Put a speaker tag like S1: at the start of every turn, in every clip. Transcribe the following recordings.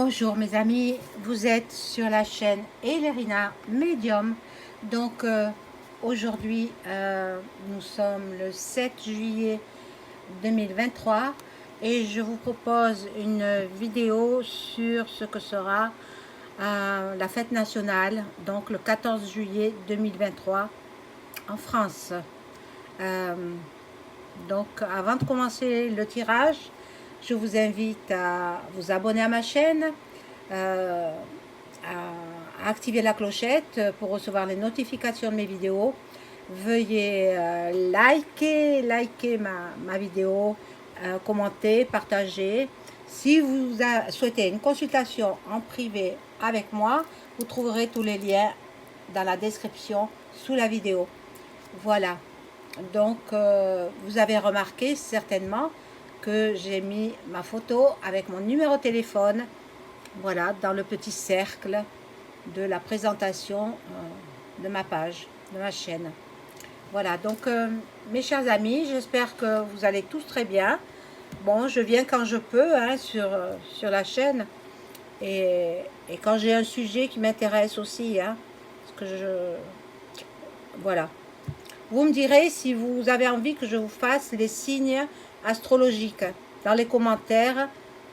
S1: Bonjour mes amis, vous êtes sur la chaîne Elerina Medium. Donc aujourd'hui nous sommes le 7 juillet 2023 et je vous propose une vidéo sur ce que sera la fête nationale, donc le 14 juillet 2023 en France. Donc avant de commencer le tirage, je vous invite à vous abonner à ma chaîne, à activer la clochette pour recevoir les notifications de mes vidéos. Veuillez liker ma vidéo, commenter, partager. Si vous souhaitez une consultation en privé avec moi, vous trouverez tous les liens dans la description sous la vidéo. Voilà. Donc, vous avez remarqué certainement que j'ai mis ma photo avec mon numéro de téléphone, voilà, dans le petit cercle de la présentation de ma page, de ma chaîne. Voilà, donc mes chers amis, j'espère que vous allez tous très bien. Bon, je viens quand je peux hein, sur la chaîne et quand j'ai un sujet qui m'intéresse aussi, hein, parce que voilà. Vous me direz si vous avez envie que je vous fasse les signes astrologiques dans les commentaires.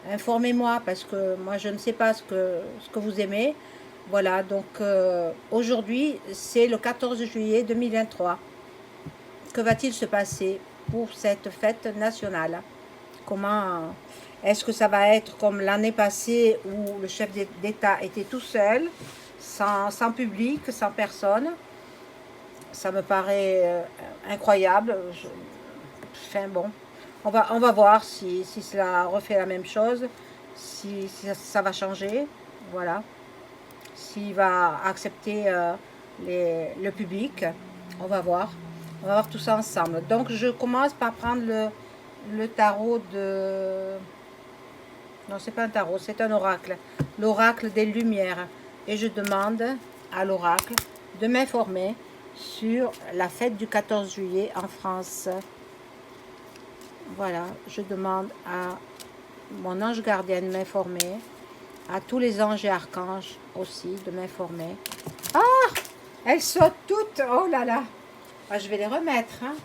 S1: Informez-moi parce que moi je ne sais pas ce que vous aimez. Voilà, donc aujourd'hui c'est le 14 juillet 2023. Que va-t-il se passer pour cette fête nationale? Comment est-ce que ça va être comme l'année passée où le chef d'État était tout seul, sans public, sans personne? Ça me paraît incroyable. Enfin bon, on va voir si cela refait la même chose, si ça va changer, voilà. S'il va accepter le public, on va voir. On va voir tout ça ensemble. Donc je commence par prendre le tarot de... Non, c'est pas un tarot, c'est un oracle. L'oracle des Lumières. Et je demande à l'oracle de m'informer sur la fête du 14 juillet en France. Voilà, je demande à mon ange gardien de m'informer, à tous les anges et archanges aussi de m'informer. Ah, elles sautent toutes, oh là là. Ah, je vais les remettre. Hein.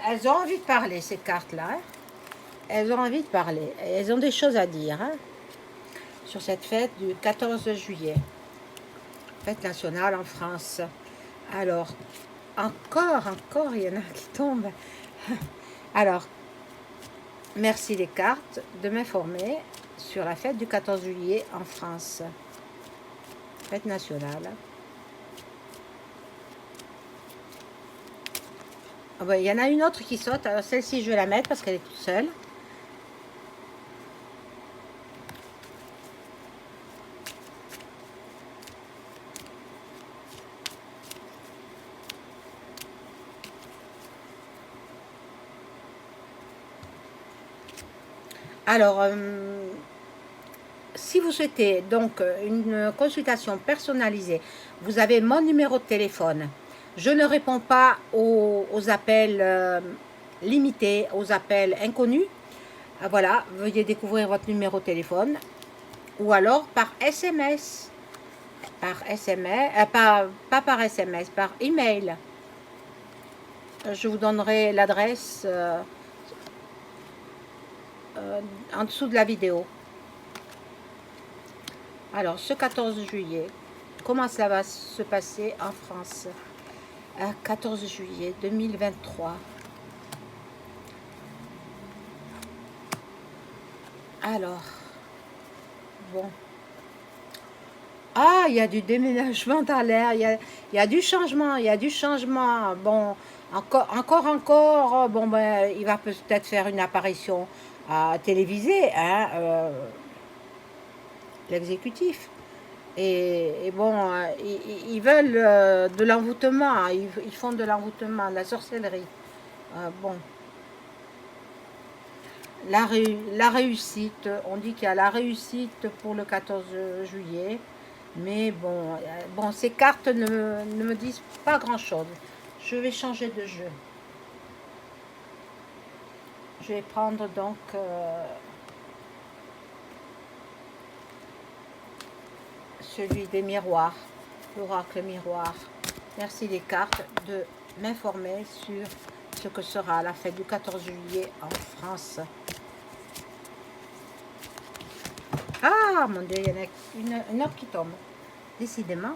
S1: Elles ont envie de parler, ces cartes-là. Hein. Elles ont envie de parler. Elles ont des choses à dire hein, sur cette fête du 14 juillet. Fête nationale en France. Alors, encore, il y en a qui tombent. Alors, merci les cartes de m'informer sur la fête du 14 juillet en France. Fête nationale. Ah ben, il y en a une autre qui saute. Alors celle-ci, je vais la mettre parce qu'elle est toute seule. Alors, si vous souhaitez donc une consultation personnalisée, vous avez mon numéro de téléphone. Je ne réponds pas aux appels limités, aux appels inconnus. Voilà, veuillez découvrir votre numéro de téléphone. Ou alors par SMS. Par SMS, pas par SMS, par email. Je vous donnerai l'adresse en dessous de la vidéo. Alors, ce 14 juillet, comment ça va se passer en France? 14 juillet 2023. Alors, bon. Ah, il y a du déménagement dans l'air, il y a du changement, Bon, encore, bon, ben, il va peut-être faire une apparition télévisée, hein, l'exécutif. Et bon, ils veulent de l'envoûtement, hein, ils font de l'envoûtement, de la sorcellerie. Bon. La réussite, on dit qu'il y a la réussite pour le 14 juillet, mais bon, ces cartes ne me disent pas grand-chose. Je vais changer de jeu. Je vais prendre donc celui des miroirs, l'oracle miroir. Merci les cartes de m'informer sur ce que sera la fête du 14 juillet en France. Ah mon Dieu, il y en a une autre qui tombe, décidément.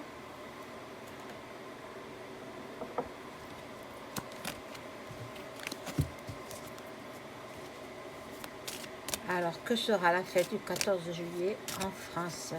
S1: Alors, que sera la fête du 14 juillet en France?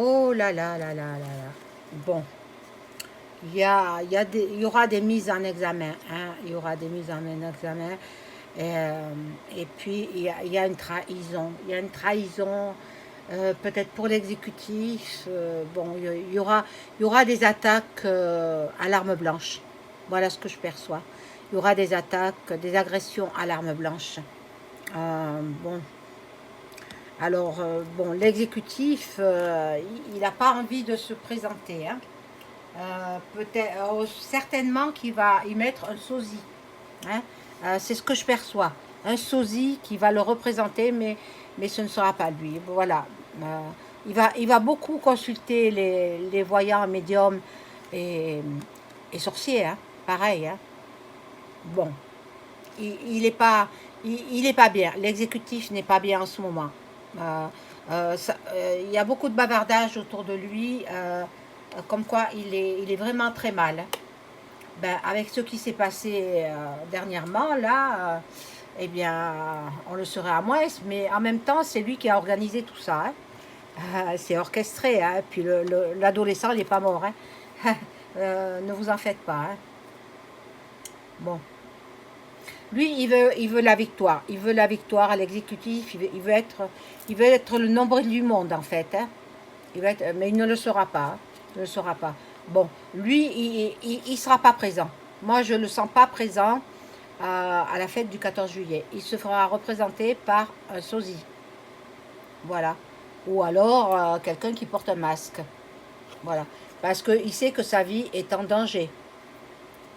S1: Oh là là là là là là. Bon, il y aura des mises en examen. Hein, il y aura des mises en examen. Et puis, il y a une trahison. Il y a une trahison, peut-être pour l'exécutif. Bon, il y aura des attaques à l'arme blanche. Voilà ce que je perçois. Il y aura des attaques, des agressions à l'arme blanche. Bon, alors, bon, l'exécutif, il n'a pas envie de se présenter. Hein. Peut-être, certainement qu'il va y mettre un sosie. Hein. C'est ce que je perçois. Un sosie qui va le représenter, mais ce ne sera pas lui. Voilà. Il va beaucoup consulter les voyants, médiums et sorciers. Hein. Pareil. Hein. Bon, il est pas, il est pas bien. L'exécutif n'est pas bien en ce moment. Il y a beaucoup de bavardage autour de lui, comme quoi il est vraiment très mal. Ben, avec ce qui s'est passé dernièrement, là, eh bien, on le serait à moins, mais en même temps, c'est lui qui a organisé tout ça. Hein. C'est orchestré, hein. Puis l'adolescent, il n'est pas mort. Hein. Ne vous en faites pas. Hein. Bon. Lui, il veut la victoire. Il veut la victoire à l'exécutif. Il veut être le nombril du monde, en fait. Hein. Mais il ne le sera pas. Hein. Il ne le sera pas. Bon, lui, il sera pas présent. Moi, je ne le sens pas présent à la fête du 14 juillet. Il se fera représenter par un sosie. Voilà. Ou alors quelqu'un qui porte un masque. Voilà. Parce qu'il sait que sa vie est en danger.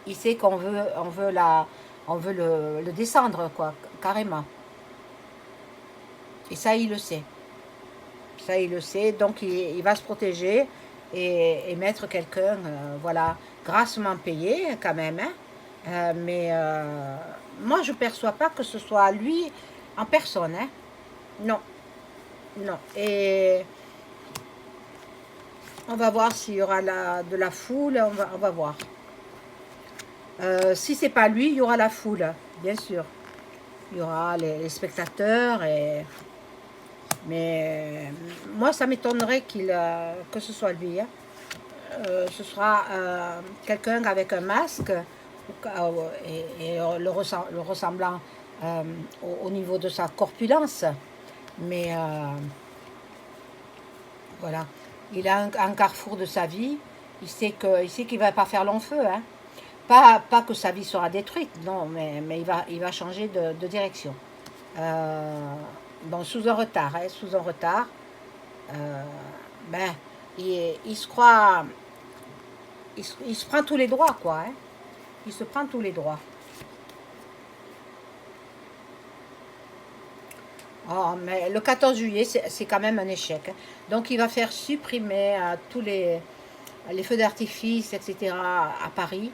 S1: Il sait qu'on veut, on veut le descendre, quoi, carrément. Et ça, il le sait. Ça, il le sait. Donc, il va se protéger et mettre quelqu'un, voilà, grassement payé, quand même. Hein. Mais moi, je ne perçois pas que ce soit lui en personne. Hein. Non. Non. Et on va voir s'il y aura de la foule. On va voir. Si c'est pas lui, il y aura la foule, bien sûr. Il y aura les spectateurs. Mais moi, ça m'étonnerait que ce soit lui. Hein. Ce sera quelqu'un avec un masque et le ressemblant au niveau de sa corpulence. Mais voilà, il a un carrefour de sa vie. Il sait qu'il ne va pas faire long feu. Hein. Pas que sa vie sera détruite, non, mais il va changer de direction. Bon, sous un retard, hein, sous un retard. Ben, il se croit, il se prend tous les droits, quoi. Hein. Il se prend tous les droits. Oh, mais le 14 juillet, c'est quand même un échec. Hein. Donc, il va faire supprimer tous les feux d'artifice, etc. à Paris,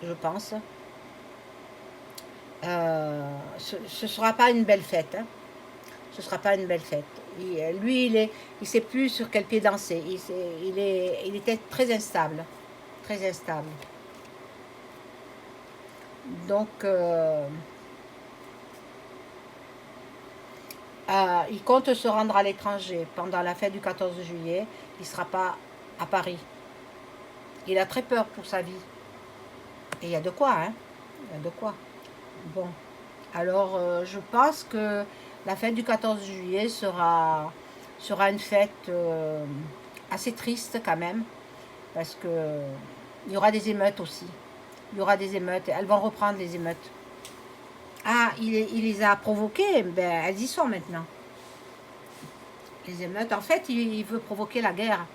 S1: je pense. Ce ne sera pas une belle fête. Hein. Ce ne sera pas une belle fête. Lui, il sait plus sur quel pied danser. Il était très instable. Très instable. Donc, Il compte se rendre à l'étranger pendant la fête du 14 juillet. Il ne sera pas à Paris. Il a très peur pour sa vie. Et il y a de quoi, hein? Il y a de quoi. Bon, alors je pense que la fête du 14 juillet sera une fête assez triste quand même, parce que il y aura des émeutes aussi. Il y aura des émeutes. Elles vont reprendre les émeutes. Ah, il les a provoquées. Ben, elles y sont maintenant. Les émeutes. En fait, il veut provoquer la guerre.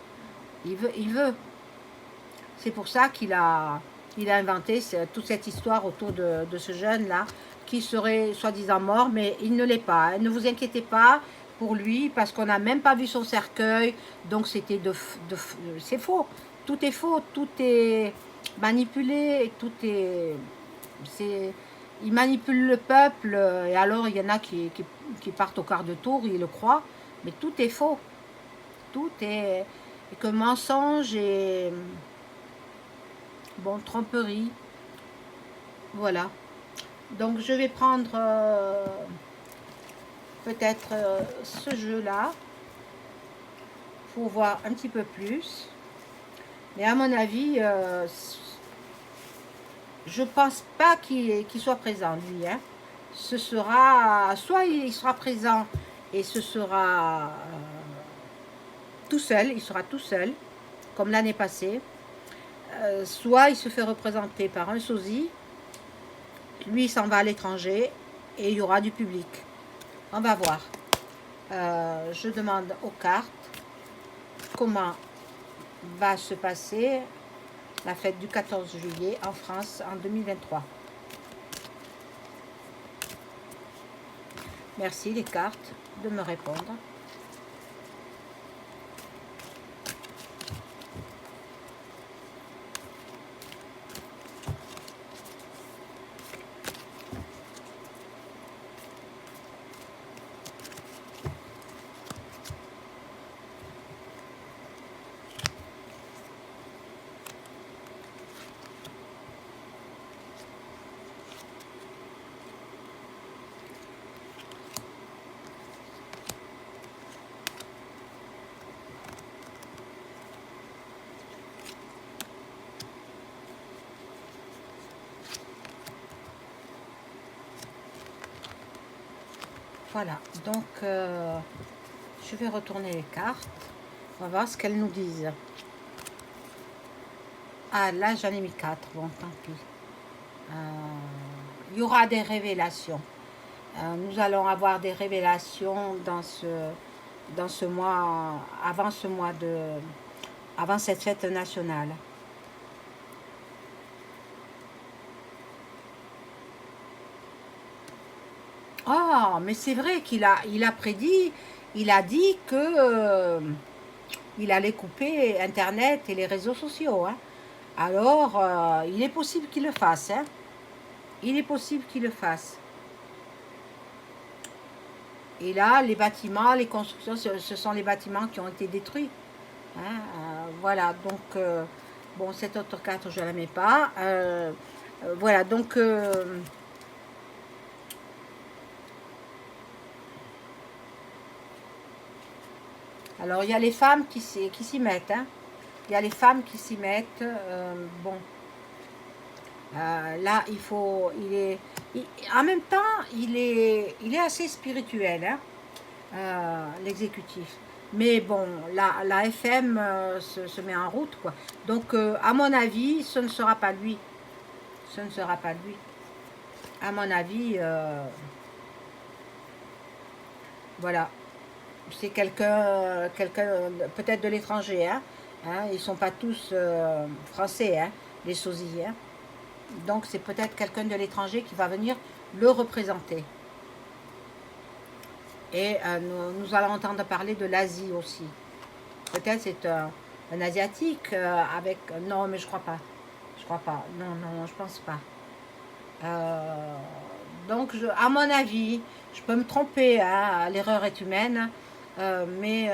S1: Il veut. C'est pour ça il a inventé toute cette histoire autour de ce jeune-là, qui serait soi-disant mort, mais il ne l'est pas. Ne vous inquiétez pas pour lui, parce qu'on n'a même pas vu son cercueil, donc c'était c'est faux. Tout est faux, tout est manipulé, il manipule le peuple, et alors il y en a qui partent au quart de tour, ils le croient, mais tout est faux. Tout est que mensonge et bon, tromperie. Voilà. Donc je vais prendre peut-être ce jeu-là pour voir un petit peu plus. Mais à mon avis, je pense pas qu'il soit présent, lui. Hein. Ce sera, soit il sera présent et ce sera tout seul, il sera tout seul, comme l'année passée. Soit il se fait représenter par un sosie, lui il s'en va à l'étranger et il y aura du public. On va voir. Je demande aux cartes comment va se passer la fête du 14 juillet en France en 2023. Merci les cartes de me répondre. Voilà, donc je vais retourner les cartes. On va voir ce qu'elles nous disent. Ah, là j'en ai mis 4, bon tant pis. Il y aura des révélations. Nous allons avoir des révélations dans ce mois, avant cette fête nationale. Oh, mais c'est vrai il a prédit, il a dit que il allait couper Internet et les réseaux sociaux. Hein. Alors, il est possible qu'il le fasse. Hein. Il est possible qu'il le fasse. Et là, les bâtiments, les constructions, ce sont les bâtiments qui ont été détruits. Hein. Voilà, donc, bon, cette autre carte, je ne la mets pas. Voilà, donc... alors, il y a les femmes qui s'y mettent. Hein. Il y a les femmes qui s'y mettent. Bon. Là, en même temps, il est assez spirituel, hein, l'exécutif. Mais bon, la FM se met en route, quoi. Donc, à mon avis, ce ne sera pas lui. Ce ne sera pas lui. À mon avis, voilà. C'est quelqu'un peut-être de l'étranger, hein. Ils ne sont pas tous français, hein, les sosies, hein. Donc c'est peut-être quelqu'un de l'étranger qui va venir le représenter. Et nous allons entendre parler de l'Asie aussi. Peut-être c'est un Asiatique avec... Non, mais je crois pas. Je crois pas. Non, non, je pense pas. Donc, à mon avis, je peux me tromper, hein, l'erreur est humaine, mais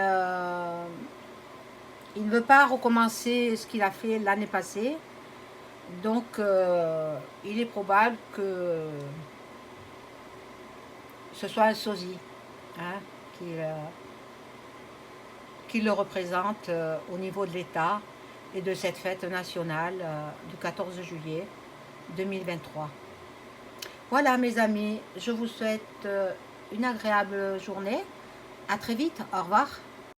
S1: il ne veut pas recommencer ce qu'il a fait l'année passée. Donc, il est probable que ce soit un sosie. hein, qui le représente au niveau de l'État et de cette fête nationale du 14 juillet 2023. Voilà mes amis, je vous souhaite une agréable journée. À très vite, au revoir.